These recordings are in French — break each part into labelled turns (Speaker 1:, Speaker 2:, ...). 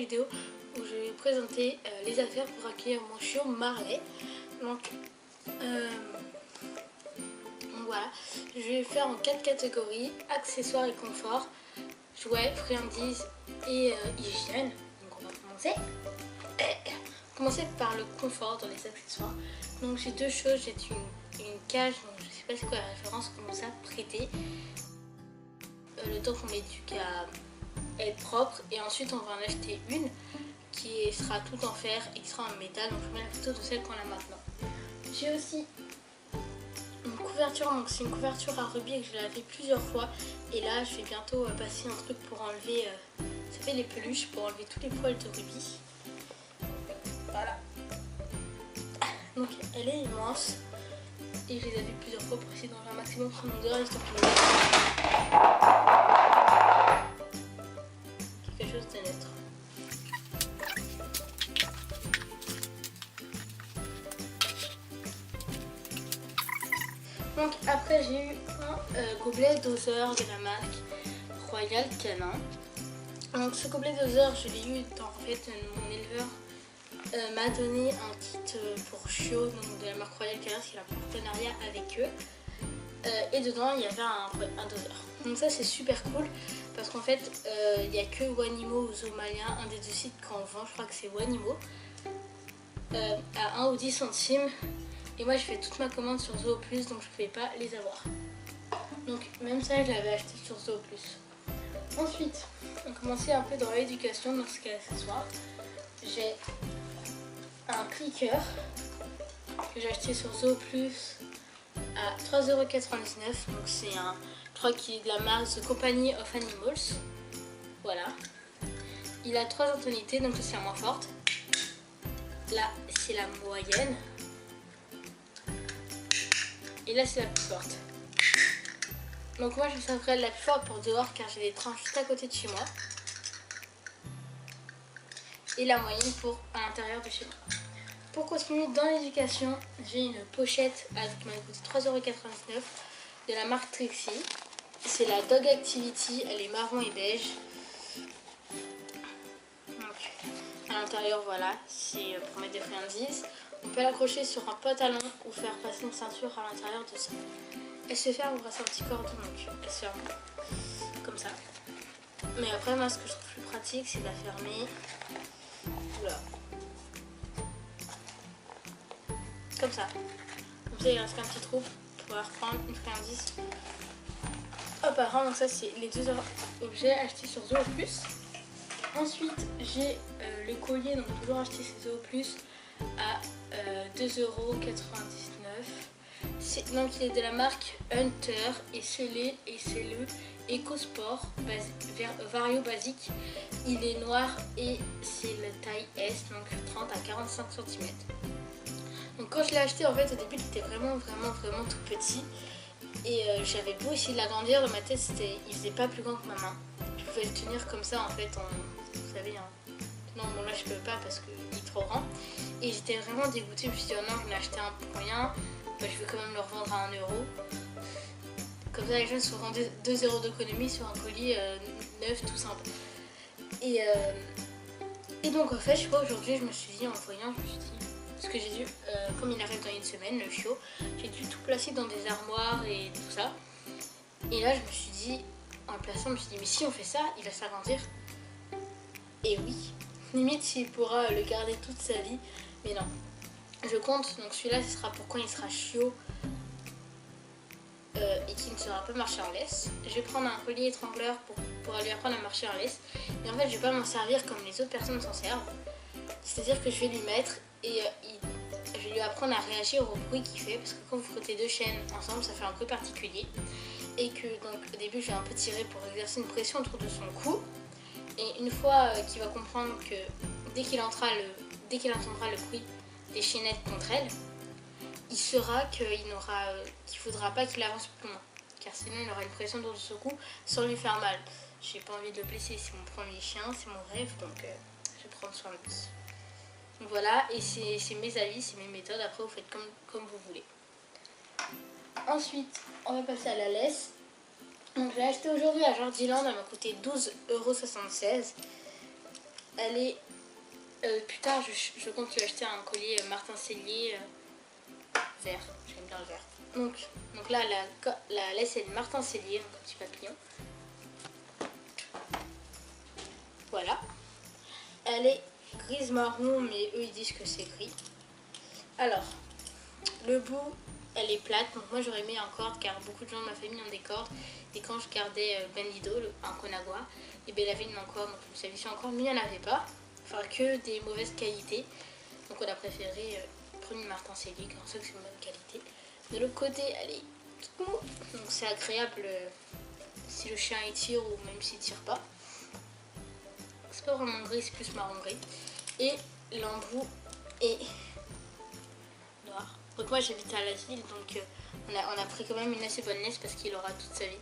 Speaker 1: vidéo où je vais vous présenter les affaires pour accueillir mon chiot Marley. Donc voilà, je vais faire en 4 catégories: accessoires et confort, jouets, friandises et hygiène. Donc on va commencer par le confort dans les accessoires. Donc j'ai deux choses, j'ai une cage, donc je sais pas c'est quoi la référence, comme ça, prêtée. Le temps qu'on m'éduque à être propre, et ensuite on va en acheter une qui sera tout en fer et qui sera en métal, donc je mets la photo de celle qu'on a maintenant. J'ai aussi une couverture, donc c'est une couverture à rubis que je l'ai fait plusieurs fois, et là je vais bientôt passer un truc pour enlever, ça fait les peluches, pour enlever tous les poils de rubis. Voilà. Donc elle est immense et je les ai vues plusieurs fois pour essayer d'en faire un maximum sur mon dehors, histoire que quelque chose de neutre. Donc après j'ai eu un gobelet doseur de la marque Royal Canin. Donc ce gobelet doseur je l'ai eu en fait mon éleveur m'a donné un kit pour chiot donc de la marque Royal Canin, qui est un partenariat avec eux, et dedans il y avait un doseur. Donc ça c'est super cool parce qu'en fait il n'y a que Wanimo ou Zoomalia, un des deux sites qu'on vend, je crois que c'est Wanimo, à 1 ou 10 centimes, et moi je fais toute ma commande sur Zoo Plus, donc je ne pouvais pas les avoir. Donc même ça je l'avais acheté sur Zoo Plus. Ensuite on commençait un peu dans l'éducation, dans ce qui est accessoire. J'ai un clicker que j'ai acheté sur Zoo Plus à 3,99 €. Donc c'est un, je crois qu'il est de la marque The Company of Animals. Voilà. Il a 3 tonalités, donc c'est la moins forte. Là c'est la moyenne. Et là c'est la plus forte. Donc moi je servirai la plus forte pour dehors car j'ai des trains juste à côté de chez moi. Et la moyenne pour à l'intérieur de chez moi. Pour continuer dans l'éducation, j'ai une pochette qui m'a coûté 3,99 € de la marque Trixie. C'est la Dog Activity, elle est marron et beige. Donc à l'intérieur, voilà, c'est pour mettre des friandises. On peut l'accrocher sur un pantalon ou faire passer une ceinture à l'intérieur de ça. Elle se ferme grâce à un petit cordon, donc elle se ferme comme ça. Mais après, moi ce que je trouve plus pratique, c'est de la fermer. Oula. Comme ça. Comme ça il reste qu'un petit trou pour pouvoir prendre une friandise. Auparavant, donc ça c'est les deux objets achetés sur Zoo Plus. Ensuite j'ai le collier, donc toujours acheté chez Zoo Plus à 2,99 €. Donc il est de la marque Hunter et c'est le EcoSport Vario Basique. Il est noir et c'est la taille S, donc 30 à 45 cm. Donc quand je l'ai acheté, en fait au début il était vraiment tout petit, et j'avais beau essayer de l'agrandir, dans ma tête il faisait pas plus grand que ma main. Je pouvais le tenir comme ça en fait, vous savez, hein. Non bon là je peux pas parce qu'il est trop grand, et j'étais vraiment dégoûtée. Je me suis dit oh non, je l'ai acheté un pour rien, bah, je vais quand même le revendre à 1 €. Comme ça les gens se feront 2 € d'économie sur un colis neuf tout simple. Et donc en fait je sais pas, aujourd'hui je me suis dit, en le voyant je me suis dit, parce que j'ai dû, comme il arrive dans une semaine le chiot, j'ai dû tout placer dans des armoires et tout ça. Et là je me suis dit, en le plaçant, je me suis dit mais si on fait ça, il va s'agrandir. Et oui, limite s'il pourra le garder toute sa vie, mais non. Je compte, donc celui-là ce sera pour quand il sera chiot et qu'il ne saura pas marcher en laisse. Je vais prendre un collier étrangleur pour lui apprendre à marcher en laisse. Et en fait je vais pas m'en servir comme les autres personnes s'en servent. C'est-à-dire que je vais lui mettre et je vais lui apprendre à réagir au bruit qu'il fait, parce que quand vous frottez deux chaînes ensemble ça fait un bruit particulier, et que donc au début je vais un peu tirer pour exercer une pression autour de son cou, et une fois qu'il va comprendre que dès qu'il entendra le bruit des chaînettes contre elle, il saura qu'il ne faudra pas qu'il avance plus loin, car sinon il aura une pression autour de son cou sans lui faire mal. J'ai pas envie de le blesser, c'est mon premier chien, c'est mon rêve, donc je vais prendre soin de lui. Donc voilà, et c'est mes avis, c'est mes méthodes, après vous faites comme vous voulez. Ensuite, on va passer à la laisse. Donc je l'ai acheté aujourd'hui à Jardiland, elle m'a coûté 12,76 €. elle est... plus tard, je compte lui acheter un collier Martin Sellier vert. J'aime bien le vert. Donc là, la laisse est de Martin Sellier, donc un petit papillon. Voilà. Elle est grise marron, mais eux ils disent que c'est gris. Alors, le bout, elle est plate. Donc moi j'aurais mis en corde car beaucoup de gens de ma famille ont des cordes. Et quand je gardais Ben Lido, un Conagua, et ben il avait une encore, donc je savais encore, mais il n'y en avait pas. Enfin que des mauvaises qualités. Donc on a préféré prendre une Martin Sellier car on sait que c'est une bonne qualité. De l'autre côté, elle est toute mou. Donc c'est agréable si le chien il tire ou même s'il tire pas. C'est pas vraiment gris, c'est plus marron gris. Et l'embout est noir. Donc moi j'habite à la ville, donc on a pris quand même une assez bonne laisse parce qu'il aura toute sa vie.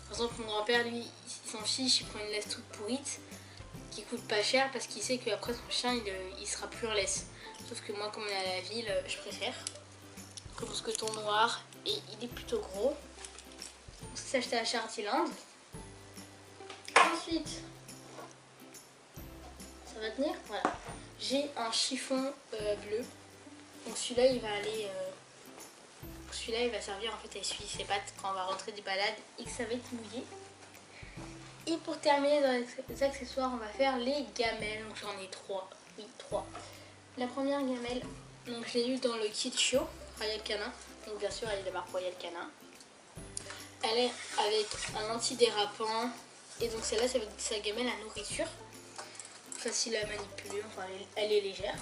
Speaker 1: Par exemple mon grand-père lui il s'en fiche, il prend une laisse toute pourrite qui coûte pas cher parce qu'il sait qu'après son chien il sera plus en laisse. Sauf que moi comme on est à la ville, je préfère. Comme ce coton noir et il est plutôt gros. On s'est acheté à Chartyland. Ensuite, ça va tenir, voilà. J'ai un chiffon bleu. Donc celui-là il va aller... celui-là il va servir en fait à essuyer ses pattes quand on va rentrer des balades et que ça va être mouillé. Et pour terminer dans les accessoires, on va faire les gamelles. Donc j'en ai 3. Oui, 3. La première gamelle, donc je l'ai eu dans le kit Chiot, Royal Canin. Donc bien sûr elle est de la marque Royal Canin. Elle est avec un antidérapant. Et donc celle-là, ça va être sa gamelle à nourriture. Facile à manipuler, enfin elle est légère.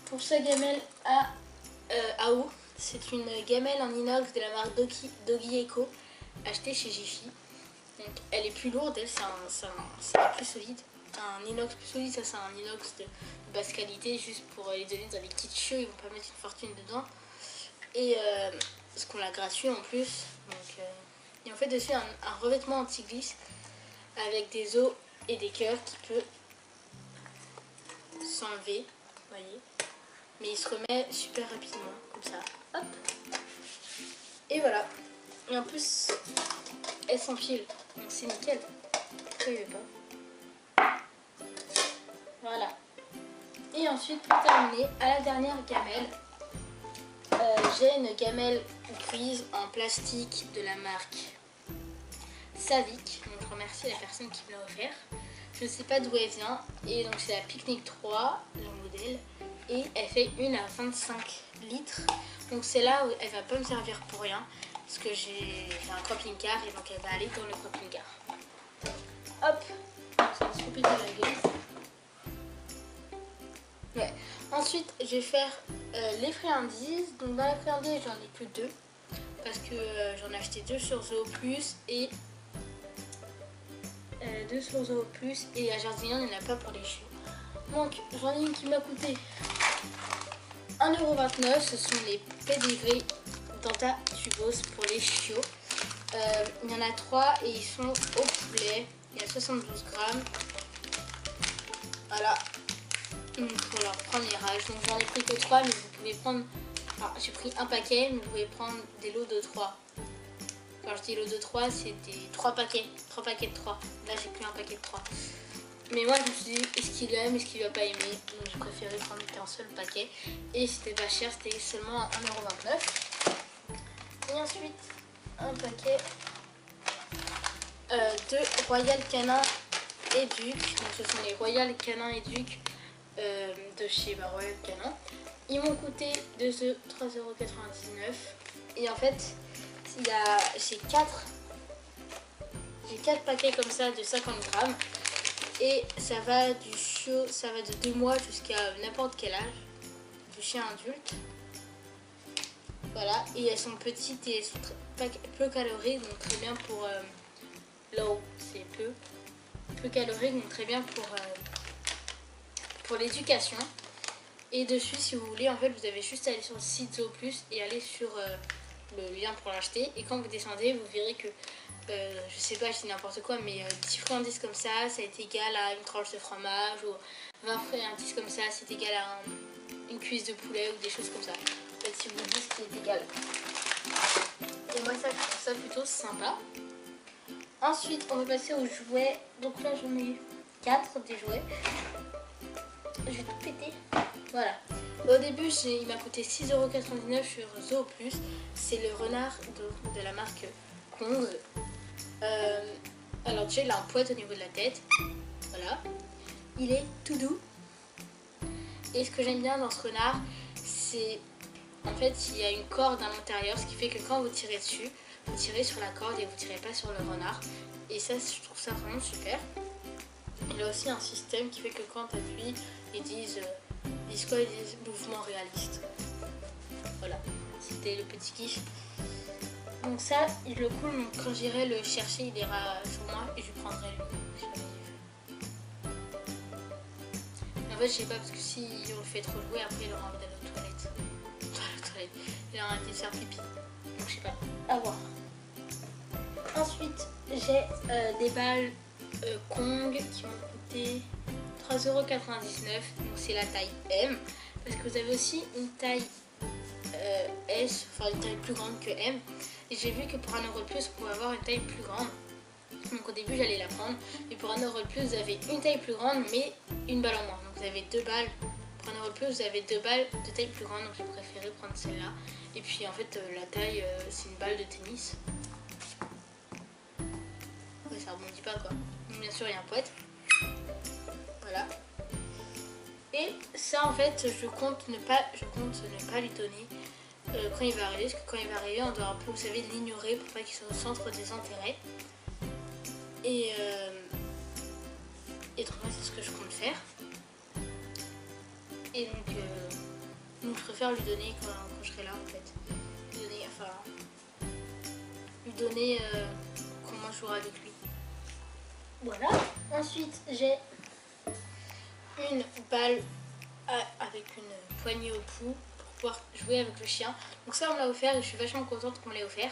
Speaker 1: Pour sa gamelle à eau, c'est une gamelle en inox de la marque Doggy Eco, achetée chez Jiffy. Donc elle est plus lourde, elle c'est plus solide. Un inox plus solide, ça c'est un inox de basse qualité, juste pour les donner dans les kits chiots, ils vont pas mettre une fortune dedans. Et parce qu'on l'a gratuit en plus. Donc, et en fait dessus un revêtement anti-glisse avec des os et des cœurs qui peut s'enlever, voyez. Mais il se remet super rapidement, comme ça. Hop. Et voilà. Et en plus, elle s'empile. Donc c'est nickel. Pourquoi il veut pas? Voilà. Et ensuite, pour terminer, à la dernière gamelle, j'ai une gamelle grise en plastique de la marque Savic. Donc je remercie la personne qui me l'a offert. Je ne sais pas d'où elle vient. Et donc c'est la Picnic 3, le modèle. Et elle fait une à 25 litres. Donc c'est là où elle va pas me servir pour rien. Parce que j'ai un camping-car et donc elle va aller dans le camping-car. Hop, ça va se couper de la gueule. Ouais. Ensuite je vais faire les friandises. Donc dans les friandises j'en ai que 2. Parce que j'en ai acheté 2 sur Zoo Plus et 2 sur Zoo Plus et à Jardinier il n'y en a pas pour les chiots. Donc j'en ai une qui m'a coûté 1,29 €. Ce sont les pédigrés Denta Tubos pour les chiots. Il y en a 3 et ils sont au poulet. Il y a 72 grammes. Voilà. Pour leur premier âge. Donc j'en ai pris que 3, mais vous pouvez prendre... Alors, j'ai pris un paquet, mais vous pouvez prendre des lots de 3. Quand je dis lot de 3, c'est des 3 paquets. 3 paquets de 3. Là, j'ai pris un paquet de 3. Mais moi, je me suis dit, est-ce qu'il aime, est-ce qu'il va pas aimer? Donc j'ai préféré prendre qu'un seul paquet. Et c'était pas cher, c'était seulement à 1,29 €. Et ensuite, un paquet de Royal Canin et Duc. Donc ce sont les Royal Canin et Duc de chez Royal Canin. Ils m'ont coûté 3,99 €. Et en fait, j'ai 4 paquets comme ça de 50 grammes. Et ça va du chiot, ça va de 2 mois jusqu'à n'importe quel âge. Du chien adulte. Voilà. Et elles sont petites et elles sont peu caloriques, donc très bien pour low, c'est peu calorique, donc très bien pour l'éducation. Et dessus, si vous voulez, en fait, vous avez juste à aller sur le site Zoo Plus et aller sur le lien pour l'acheter. Et quand vous descendez, vous verrez que, je sais pas, je dis n'importe quoi, mais 10 friandises comme ça est égal à une tranche de fromage, ou 20 friandises comme ça, c'est égal à une cuisse de poulet ou des choses comme ça. En fait, si vous dites ce qui est égal. Et moi, ça, je trouve ça plutôt sympa. Ensuite, on va passer aux jouets. Donc là, j'en ai 4 des jouets. je vais tout péter. Voilà. Au début, il m'a coûté 6,99 € sur Zoo Plus. C'est le renard de la marque Kong. Alors déjà, il a un poète au niveau de la tête. Voilà. Il est tout doux. Et ce que j'aime bien dans ce renard, c'est en fait il y a une corde à l'intérieur, ce qui fait que quand vous tirez dessus, vous tirez sur la corde et vous tirez pas sur le renard. Et ça, je trouve ça vraiment super. Il a aussi un système qui fait que quand tu appuies, ils disent quoi? Ils disent mouvement réaliste. Voilà, c'était le petit kiff. Donc ça, il le cool, quand j'irai le chercher, il ira sur moi et je lui prendrai lui. En fait, je sais pas, parce que si on le fait trop jouer, après il aura envie d'aller aux toilettes. Il aura envie de faire pipi. Donc je sais pas, à voir. Ensuite, j'ai des balles Kong qui m'ont coûté 3,99 €. Donc c'est la taille M. Parce que vous avez aussi une taille S, enfin une taille plus grande que M. Et j'ai vu que pour 1 € de plus, vous pouvez avoir une taille plus grande. Donc au début j'allais la prendre, et pour 1 € de plus vous avez une taille plus grande mais une balle en moins. Donc vous avez 2 balles, pour 1 € de plus vous avez 2 balles de taille plus grande, donc j'ai préféré prendre celle-là. Et puis en fait la taille c'est une balle de tennis. Ouais, ça rebondit pas quoi. Donc, bien sûr il y a un poète. Voilà. Et ça en fait je compte ne pas lui donner quand il va arriver, parce que quand il va arriver on doit un peu, vous savez, l'ignorer pour pas qu'il soit au centre des intérêts. Et donc moi c'est ce que je compte faire. Et donc je préfère lui donner quand je serai là en fait. Lui donner comment je jouerai avec lui. Voilà. Ensuite j'ai une balle avec une poignée au bout pour pouvoir jouer avec le chien. Donc ça on me l'a offert et je suis vachement contente qu'on me l'ait offert.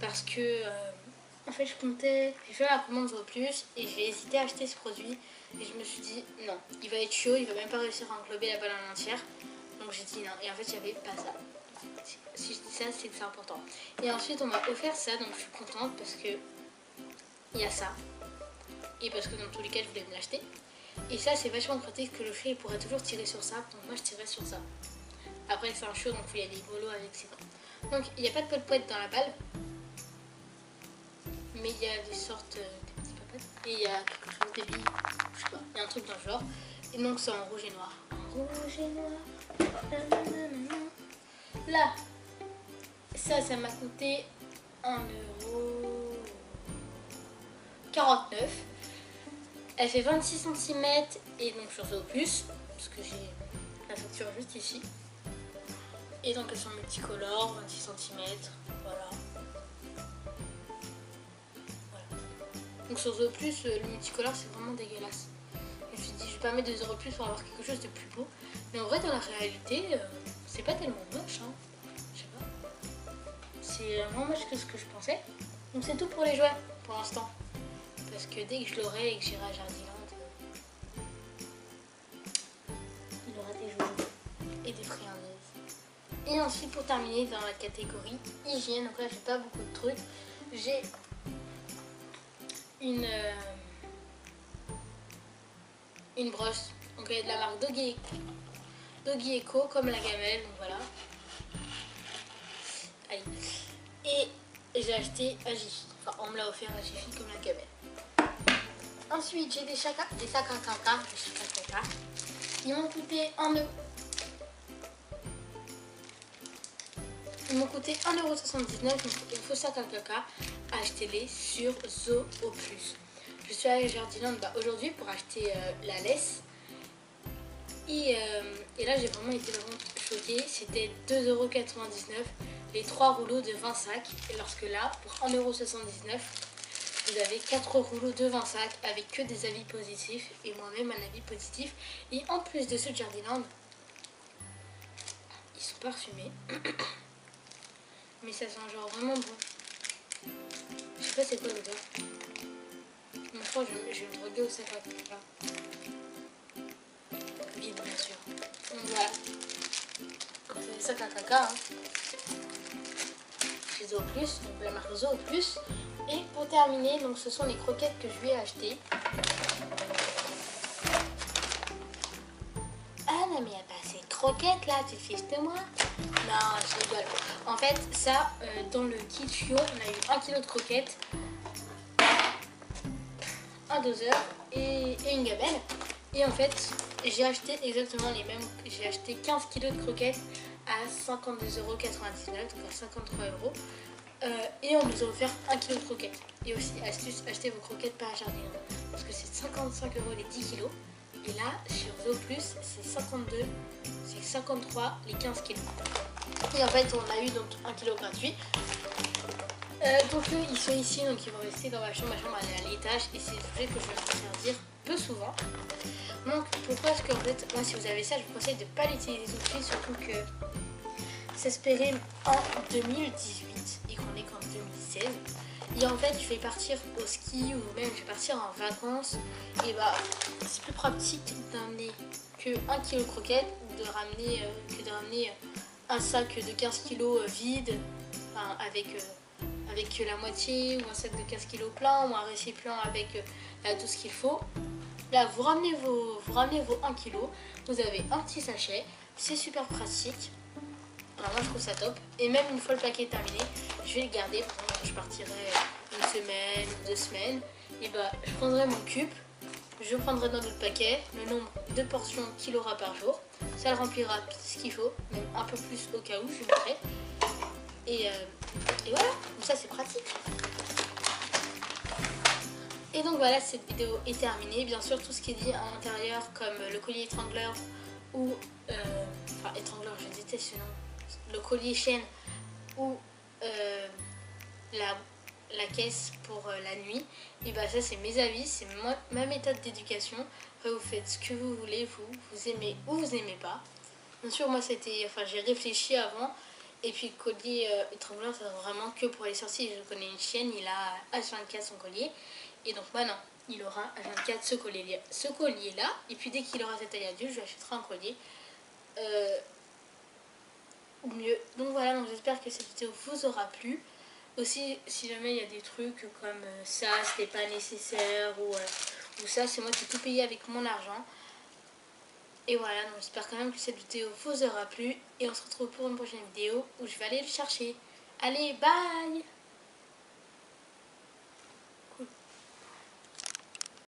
Speaker 1: Parce que en fait j'ai fait la commande Zoo Plus et j'ai hésité à acheter ce produit. Et je me suis dit non, il va être chaud, il va même pas réussir à englober la balle en entière. Donc j'ai dit non, et en fait il n'y avait pas ça. Si je dis ça, c'est que c'est important. Et ensuite on m'a offert ça, donc je suis contente parce que il y a ça. Et parce que dans tous les cas je voulais me l'acheter. Et ça c'est vachement pratique que le chien il pourrait toujours tirer sur ça, donc moi je tirerai sur ça. Après c'est un chiot donc il y a des bolos avec ses dents. Donc il n'y a pas de poète dans la balle. Mais il y a des sortes de petits papettes. Et il y a quelque chose, des billes, je sais pas, il y a un truc dans le genre. Et donc c'est en rouge et noir. En rouge et noir. Là, ça m'a coûté 1,49 €. Elle fait 26 cm et donc sur Zoo Plus, parce que j'ai la facture juste ici. Et donc elles sont multicolores, 26 cm, voilà. Donc sur Zoo Plus, le multicolore c'est vraiment dégueulasse. Je me suis dit je vais pas mettre 2 € plus pour avoir quelque chose de plus beau. Mais en vrai dans la réalité, c'est pas tellement moche, hein. Je sais pas. C'est moins moche que ce que je pensais. Donc c'est tout pour les jouets pour l'instant. Parce que dès que je l'aurai et que j'irai à Jardiland, il aura des jouets et des friandises. Et ensuite pour terminer dans la catégorie hygiène, donc là j'ai pas beaucoup de trucs. J'ai une brosse, donc elle est de la marque Doggy Eco comme la gamelle, donc voilà. Allez. Et j'ai acheté à Jiffy, enfin on me l'a offert à Jiffy comme la gamelle. Ensuite j'ai des sacs à caca, ils m'ont coûté 1 €. Ils m'ont coûté 1,79 €, donc il faut sac à caca, achetez-les sur Zoo Plus. Je suis allée à Jardiland aujourd'hui pour acheter la laisse. Et là j'ai vraiment été choquée, c'était 2,99 € les 3 rouleaux de 20 sacs. Et lorsque là, pour 1,79 €, vous avez 4 rouleaux de 20 sacs avec que des avis positifs et moi-même un avis positif. Et en plus de ce Jardiland, ils sont parfumés. Mais ça sent genre vraiment bon. Je sais pas c'est quoi l'odeur. Mais je crois que je vais me droguer au sac à caca. Vide bien sûr. Donc voilà. C'est le sac à caca. Hein. Chez Zoo Plus, donc la marque Zoo Plus. Et pour terminer, donc ce sont les croquettes que je lui ai achetées. croquettes là, tu te fiches de moi? Non, je rigole. En fait, ça, dans le kit Chio, on a eu 1 kg de croquettes, un doseur et une gamelle. Et en fait, j'ai acheté exactement les mêmes. J'ai acheté 15 kg de croquettes à 52,99 €, donc à 53 €. Et on nous a offert 1 kg de croquettes. Et aussi, astuce, achetez vos croquettes pas à jardin. Parce que c'est 55 € les 10 kg. Et là, sur Zo Plus, c'est 52, c'est 53 les 15 kg. Et en fait, on a eu donc 1 kg gratuit. Donc eux, ils sont ici, donc ils vont rester dans ma chambre. Ma chambre, elle est à l'étage. Et c'est le sujet que je vais vous faire dire peu souvent. Donc, pourquoi est-ce qu'en fait, moi, si vous avez ça, je vous conseille de ne pas l'utiliser tout de suite, surtout que ça se périme en 2018 et qu'on est qu'en 2016. Et en fait, je vais partir au ski ou même je vais partir en vacances. Et bah, c'est plus pratique d'amener que 1 kg de croquettes que de ramener un sac de 15 kg vide, enfin, avec la moitié, ou un sac de 15 kg plein, ou un récipient avec tout ce qu'il faut. Là, vous ramenez vos 1 kg, vous avez un petit sachet, c'est super pratique. Alors moi je trouve ça top. Et même une fois le paquet terminé, je vais le garder. Par exemple, je partirai une semaine ou 2 semaines. Et bah je prendrai mon cube, je prendrai dans l'autre paquet le nombre de portions qu'il aura par jour. Ça le remplira tout ce qu'il faut, même un peu plus au cas où, je vous montrerai. Et voilà, donc ça c'est pratique. Et donc voilà, cette vidéo est terminée. Bien sûr, tout ce qui est dit à l'intérieur, comme le collier étrangleur ou... enfin, étrangleur, je déteste ce nom. Le collier chaîne ou la caisse pour la nuit. Et bah ça, c'est mes avis, c'est ma méthode d'éducation. Après, vous faites ce que vous voulez, vous aimez ou vous aimez pas. Bien sûr, moi, j'ai réfléchi avant. Et puis, le collier étrangleur, c'est vraiment que pour les sorties. Je connais une chienne, il a H24 son collier. Et donc maintenant, il aura H24 ce collier-là. Et puis dès qu'il aura cette taille adulte, je lui achèterai un collier ou mieux. Donc voilà, donc j'espère que cette vidéo vous aura plu. Aussi, si jamais il y a des trucs comme ça, c'était pas nécessaire, ou ça, c'est moi qui ai tout payé avec mon argent. Et voilà, donc j'espère quand même que cette vidéo vous aura plu. Et on se retrouve pour une prochaine vidéo où je vais aller le chercher. Allez, bye!